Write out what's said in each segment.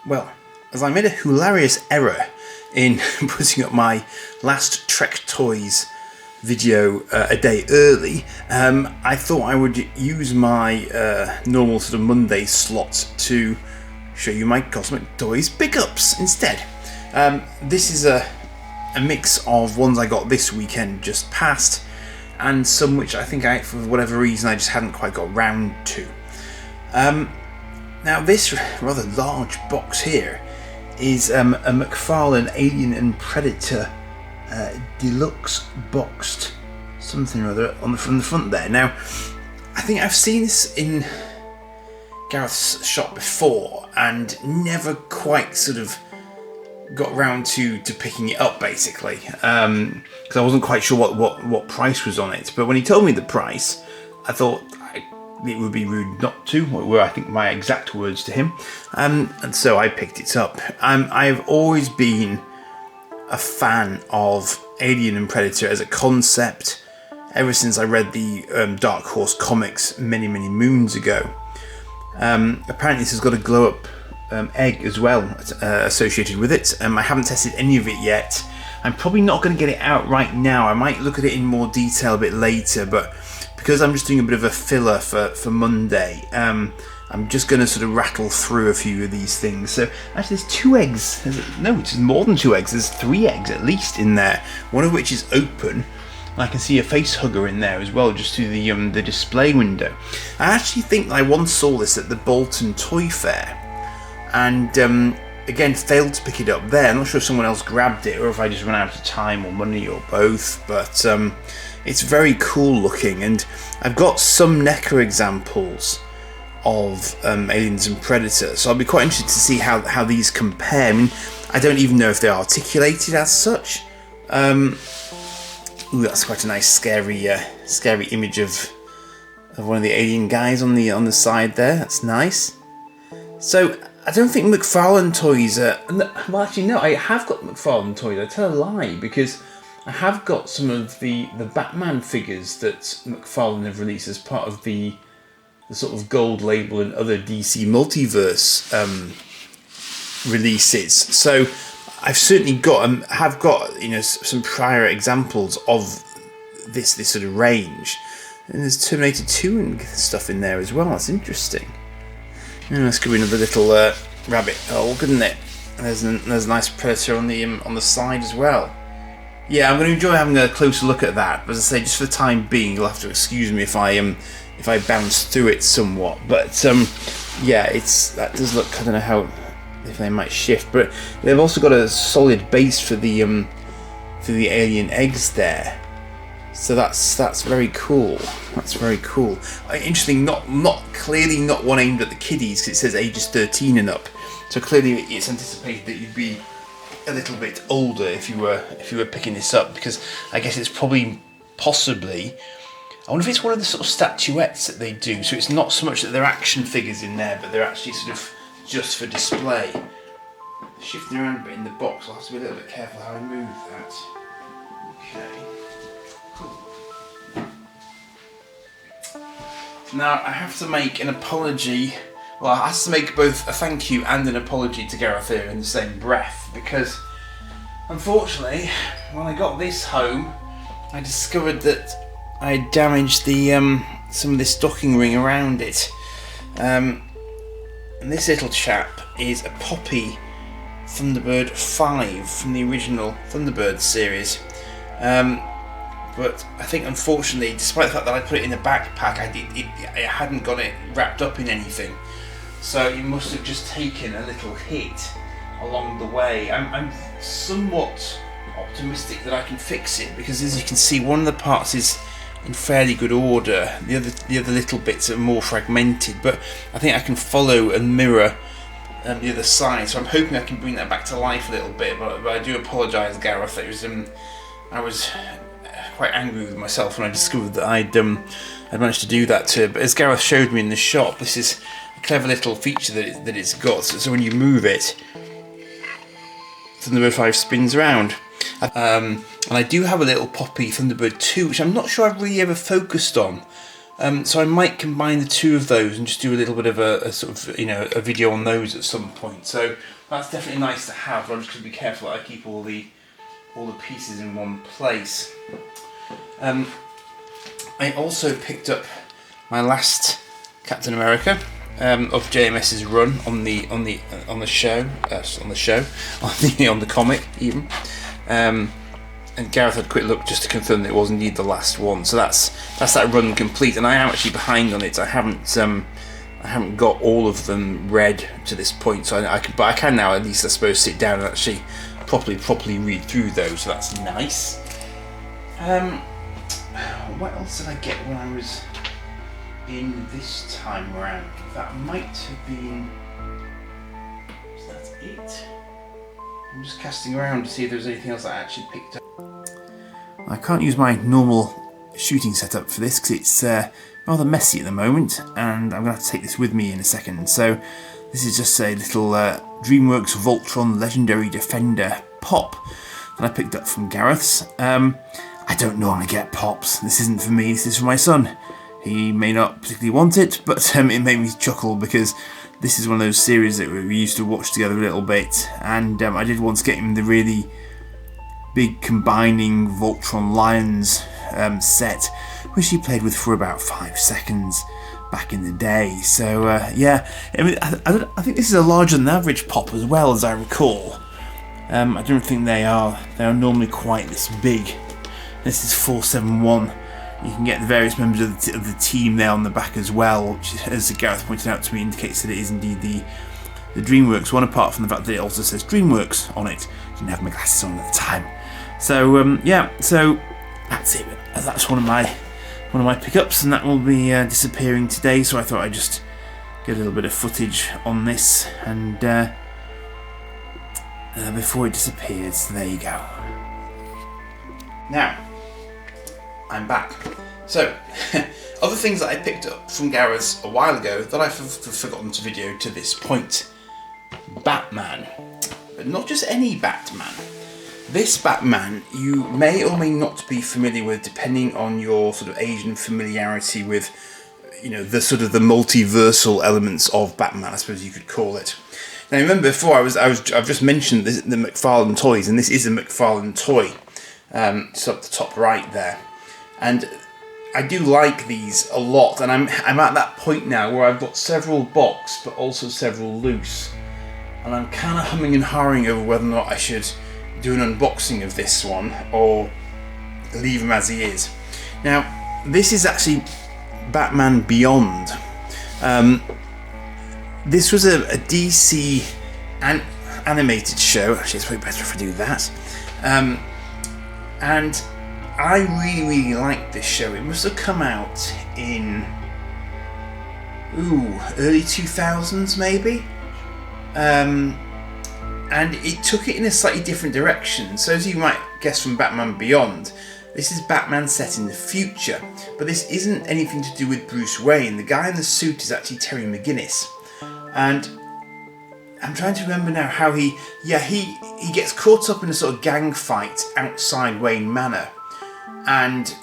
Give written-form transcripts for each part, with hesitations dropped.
Well, as I made a hilarious error in putting up my last Trek Toys video a day early, I thought I would use my normal sort of Monday slot to show you my Cosmic Toys pickups instead. This is a mix of ones I got this weekend just past, and some which I think for whatever reason I just hadn't quite got round to. Now this rather large box here is a McFarlane Alien and Predator deluxe boxed something or other from the front there. Now I think I've seen this in Gareth's shop before and never quite sort of got round to picking it up, basically, because I wasn't quite sure what price was on it. But when he told me the price, I thought it would be rude not to, were I think my exact words to him, and so I picked it up. I've always been a fan of Alien and Predator as a concept ever since I read the Dark Horse comics many moons ago. Apparently this has got a glow up egg as well associated with it. I haven't tested any of it yet. I'm probably not going to get it out right now. I might look at it in more detail a bit later, but because I'm just doing a bit of a filler for Monday, I'm just going to sort of rattle through a few of these things. So actually there's 2 eggs. No, it's more than 2 eggs. There's 3 eggs at least in there, one of which is open. I can see a face hugger in there as well, just through the display window. I actually think I once saw this at the Bolton Toy Fair, and again failed to pick it up there. I'm not sure if someone else grabbed it or if I just ran out of time or money or both, but it's very cool looking, and I've got some NECA examples of Aliens and Predator, so I'll be quite interested to see how these compare. I mean, I don't even know if they're articulated as such. Ooh, that's quite a nice scary image of one of the alien guys on the side there. That's nice. So I don't think McFarlane Toys are... Well, actually, no, I have got McFarlane Toys. I tell a lie, because I have got some of the Batman figures that McFarlane have released as part of the sort of gold label and other DC Multiverse releases. So I've certainly have got some prior examples of this sort of range. And there's Terminator 2 and stuff in there as well. That's interesting. And that's going to be another little rabbit hole, couldn't it? And there's a nice Predator on the side as well. Yeah, I'm going to enjoy having a closer look at that. But as I say, just for the time being, you'll have to excuse me if I bounce through it somewhat. But yeah, that does look. I don't know if they might shift, but they've also got a solid base for the alien eggs there. So that's very cool. That's very cool. Interesting. Not one aimed at the kiddies, because it says ages 13 and up. So clearly it's anticipated that you'd be a little bit older if you were picking this up, because I guess it's possibly. I wonder if it's one of the sort of statuettes that they do. So it's not so much that they're action figures in there, but they're actually sort of just for display. Shifting around a bit in the box, I'll have to be a little bit careful how I move that. Okay. Cool. Now I have to make an apology. Well, I have to make both a thank you and an apology to Gareth here in the same breath, because unfortunately, when I got this home, I discovered that I had damaged the some of this docking ring around it. And this little chap is a Poppy Thunderbird 5 from the original Thunderbird series. But I think unfortunately, despite the fact that I put it in a backpack, I hadn't got it wrapped up in anything. So it must have just taken a little hit along the way. I'm somewhat optimistic that I can fix it, because as you can see, one of the parts is in fairly good order. The other little bits are more fragmented, but I think I can follow and mirror the other side. So I'm hoping I can bring that back to life a little bit. But I do apologise, Gareth. I was quite angry with myself when I discovered that I'd managed to do that to. But as Gareth showed me in the shop, this is a clever little feature that it's got. So when you move it, Thunderbird 5 spins around. And I do have a little Poppy Thunderbird 2, which I'm not sure I've really ever focused on So I might combine the two of those and just do a little bit of a sort of, you know, a video on those at some point. So that's definitely nice to have, but I'm just going to be careful that I keep all the pieces in one place. I also picked up my last Captain America of JMS's run on the comic even. And Gareth had a quick look just to confirm that it was indeed the last one. So that's that run complete, and I am actually behind on it. I haven't got all of them read to this point, so I can now at least, I suppose, sit down and actually properly read through those. So that's nice. What else did I get when I was in this time around? That might have been. Is that it? I'm just casting around to see if there's anything else I actually picked up. I can't use my normal shooting setup for this because it's rather messy at the moment, and I'm going to have to take this with me in a second. So this is just a little DreamWorks Voltron Legendary Defender pop that I picked up from Gareth's. I don't normally get pops. This isn't for me, this is for my son. He may not particularly want it, but it made me chuckle because this is one of those series that we used to watch together a little bit, and I did once get him the really big combining Voltron Lions set, which he played with for about 5 seconds back in the day. So yeah, I mean, I think this is a larger than average pop as well, as I recall. I don't think they are normally quite this big. This is 471. You can get the various members of the team there on the back as well, which, as Gareth pointed out to me, indicates that it is indeed the DreamWorks one, apart from the fact that it also says DreamWorks on it. I didn't have my glasses on at the time. So yeah, so that's it. That's one of my pickups, and that will be disappearing today. So I thought I'd just get a little bit of footage on this, and before it disappears. So there you go. Now I'm back. So other things that I picked up from Gareth's a while ago that I've forgotten to video to this point. Batman, but not just any Batman. This Batman you may or may not be familiar with, depending on your sort of Asian familiarity with, you know, the sort of the multiversal elements of Batman, I suppose you could call it. Now remember before I've just mentioned the McFarlane toys, and this is a McFarlane toy. It's up the top right there, and I do like these a lot, and I'm at that point now where I've got several boxed but also several loose, and I'm kind of humming and hawing over whether or not I should do an unboxing of this one or leave him as he is. Now this is actually Batman Beyond. This was a DC animated show. Actually, it's probably better if I do that. And I really liked this show. It must have come out in early 2000s maybe. And it took it in a slightly different direction. So as you might guess from Batman Beyond, this is Batman set in the future, but this isn't anything to do with Bruce Wayne. The guy in the suit is actually Terry McGinnis, and I'm trying to remember now how he gets caught up in a sort of gang fight outside Wayne Manor, and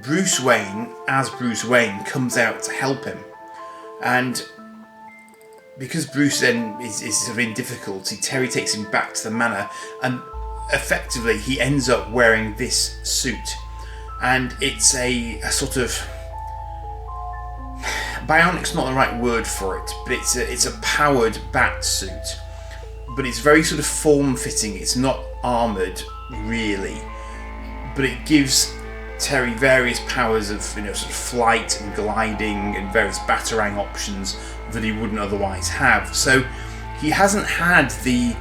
Bruce Wayne, as Bruce Wayne, comes out to help him, and because Bruce then is sort of in difficulty, Terry takes him back to the manor, and effectively he ends up wearing this suit, and it's a sort of bionic's not the right word for it, but it's a powered bat suit, but it's very sort of form-fitting. It's not armoured really, but it gives Terry various powers of, you know, sort of flight and gliding and various batarang options that he wouldn't otherwise have. So he hasn't had the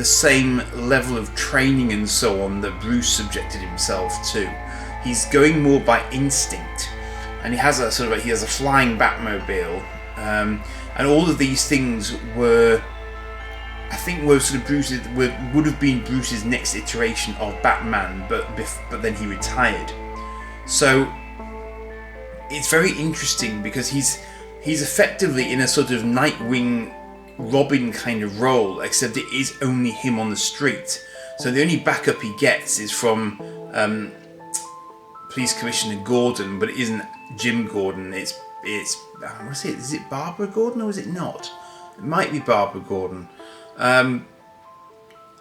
same level of training and so on that Bruce subjected himself to. He's going more by instinct, and he has a flying Batmobile, and all of these things were sort of would have been Bruce's next iteration of Batman, but then he retired. So it's very interesting because he's effectively in a sort of Nightwing Robin kind of role, except it is only him on the street. So the only backup he gets is from Police Commissioner Gordon, but it isn't Jim Gordon. It's I want to say, is it Barbara Gordon or is it not? It might be Barbara Gordon.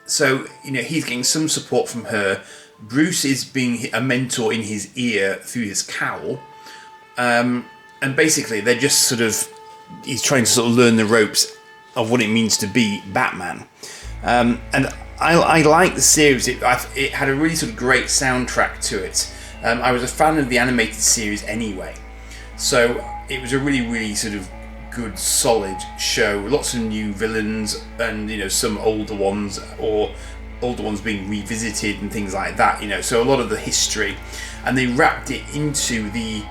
So, you know, he's getting some support from her. Bruce is being a mentor in his ear through his cowl. And basically, they're just sort of... He's trying to sort of learn the ropes of what it means to be Batman. And I like the series. It had a really sort of great soundtrack to it. I was a fan of the animated series anyway. So it was a really, really sort of good, solid show. Lots of new villains and, you know, some older ones, or older ones being revisited and things like that, you know. So a lot of the history. And they wrapped it into the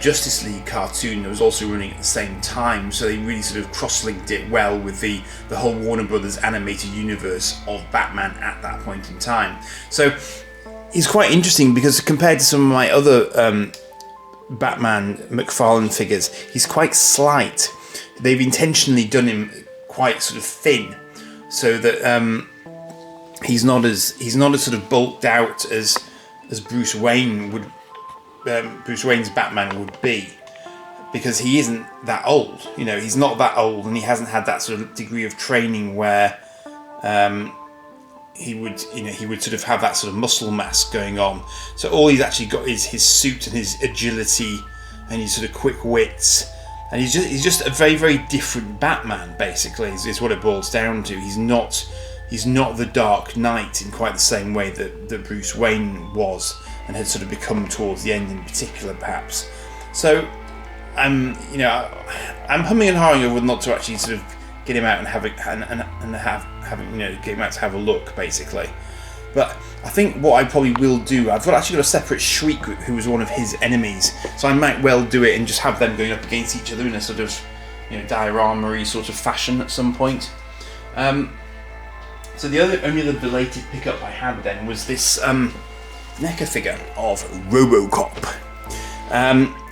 Justice League cartoon that was also running at the same time. So they really sort of cross-linked it well with the whole Warner Brothers animated universe of Batman at that point in time. So it's quite interesting because compared to some of my other Batman McFarlane figures, he's quite slight. They've intentionally done him quite sort of thin, so that he's not as sort of bulked out as Bruce Wayne would. Bruce Wayne's Batman would be, because he isn't that old. You know, he's not that old, and he hasn't had that sort of degree of training where he would sort of have that sort of muscle mass going on. So all he's actually got is his suit and his agility and his sort of quick wits, and he's just a very, very different Batman. Basically, is what it boils down to. He's not the Dark Knight in quite the same way that Bruce Wayne was and had sort of become towards the end in particular, perhaps. So I'm humming and hawing over not to actually sort of get him out and have get him out to have a look, basically. But I think what I probably will do, I've actually got a separate Shriek who was one of his enemies, so I might well do it and just have them going up against each other in a sort of, you know, diorama-y sort of fashion at some point. So the only other belated pickup I had then was this NECA figure of RoboCop.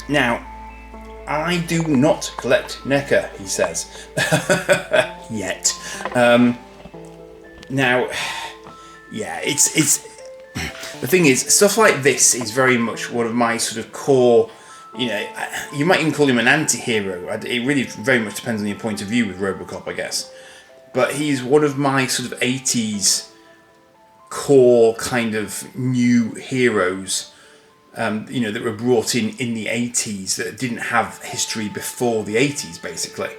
Now, I do not collect NECA, he says. Yet. Now, yeah, it's the thing is, stuff like this is very much one of my sort of core, you know, you might even call him an anti-hero. It really very much depends on your point of view with RoboCop, I guess. But he's one of my sort of 80s core kind of new heroes, you know, that were brought in the 80s that didn't have history before the 80s, basically.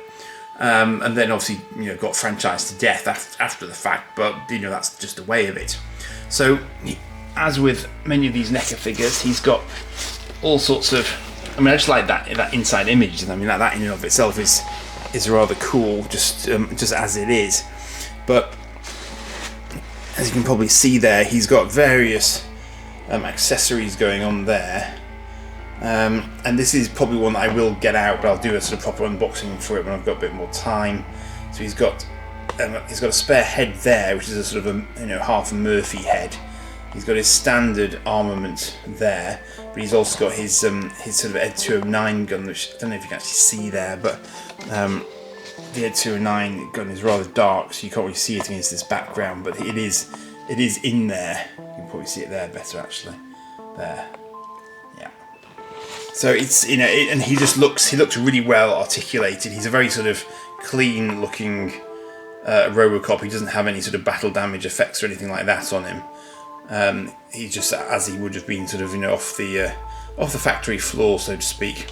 And then obviously, you know, got franchised to death after the fact, but, you know, that's just the way of it. So, as with many of these NECA figures, he's got all sorts of... I mean, I just like that inside image. I mean, that in and of itself is rather cool, just as it is. But as you can probably see there, he's got various accessories going on there. And this is probably one that I will get out, but I'll do a sort of proper unboxing for it when I've got a bit more time. So he's got a spare head there, which is a sort of half a Murphy head. He's got his standard armament there, but he's also got his sort of Ed 209 gun, which I don't know if you can actually see there, but the Ed 209 gun is rather dark, so you can't really see it against this background, but it is in there. You can probably see it there better, actually. There. Yeah. So it's, you know, and he looks really well articulated. He's a very sort of clean looking RoboCop. He doesn't have any sort of battle damage effects or anything like that on him. He's just as he would have been sort of, you know, off the factory floor, so to speak.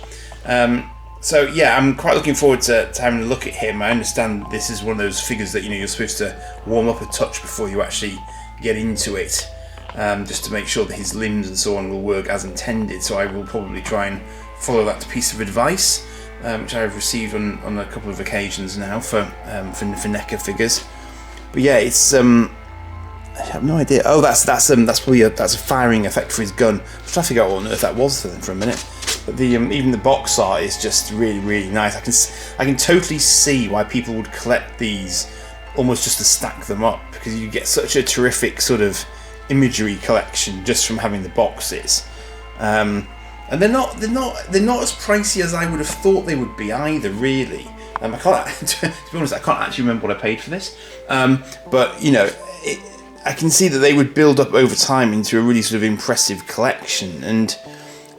So yeah, I'm quite looking forward to having a look at him. I understand this is one of those figures that, you know, you're supposed to warm up a touch before you actually get into it, just to make sure that his limbs and so on will work as intended. So I will probably try and follow that piece of advice, which I've received on a couple of occasions now for NECA figures. But yeah, it's I have no idea. Oh, that's probably a firing effect for his gun. I was trying to figure out what on earth that was for a minute. But the even the box art is just really, really nice. I can totally see why people would collect these almost just to stack them up, because you get such a terrific sort of imagery collection just from having the boxes. And they're not as pricey as I would have thought they would be either, really. I can't, to be honest, I can't actually remember what I paid for this. But you know, I can see that they would build up over time into a really sort of impressive collection, and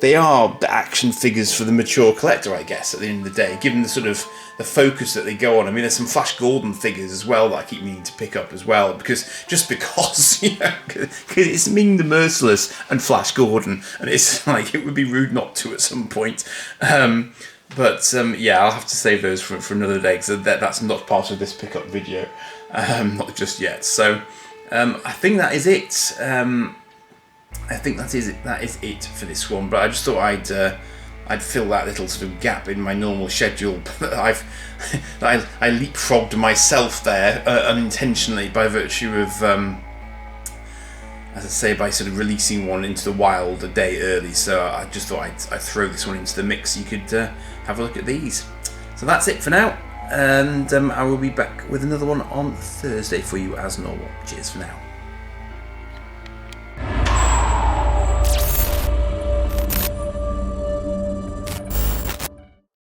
they are action figures for the mature collector, I guess, at the end of the day, given the sort of the focus that they go on. I mean, there's some Flash Gordon figures as well that I keep meaning to pick up as well, because you know, because it's Ming the Merciless and Flash Gordon, and it's like, it would be rude not to at some point. But yeah, I'll have to save those for another day, because that's not part of this pickup video, not just yet. So I think that is it. I think that is it for this one. But I just thought I'd fill that little sort of gap in my normal schedule that I leapfrogged myself there unintentionally by virtue of, as I say, by sort of releasing one into the wild a day early. So I just thought I'd throw this one into the mix. You could have a look at these. So that's it for now, and I will be back with another one on Thursday for you as normal. Cheers for now.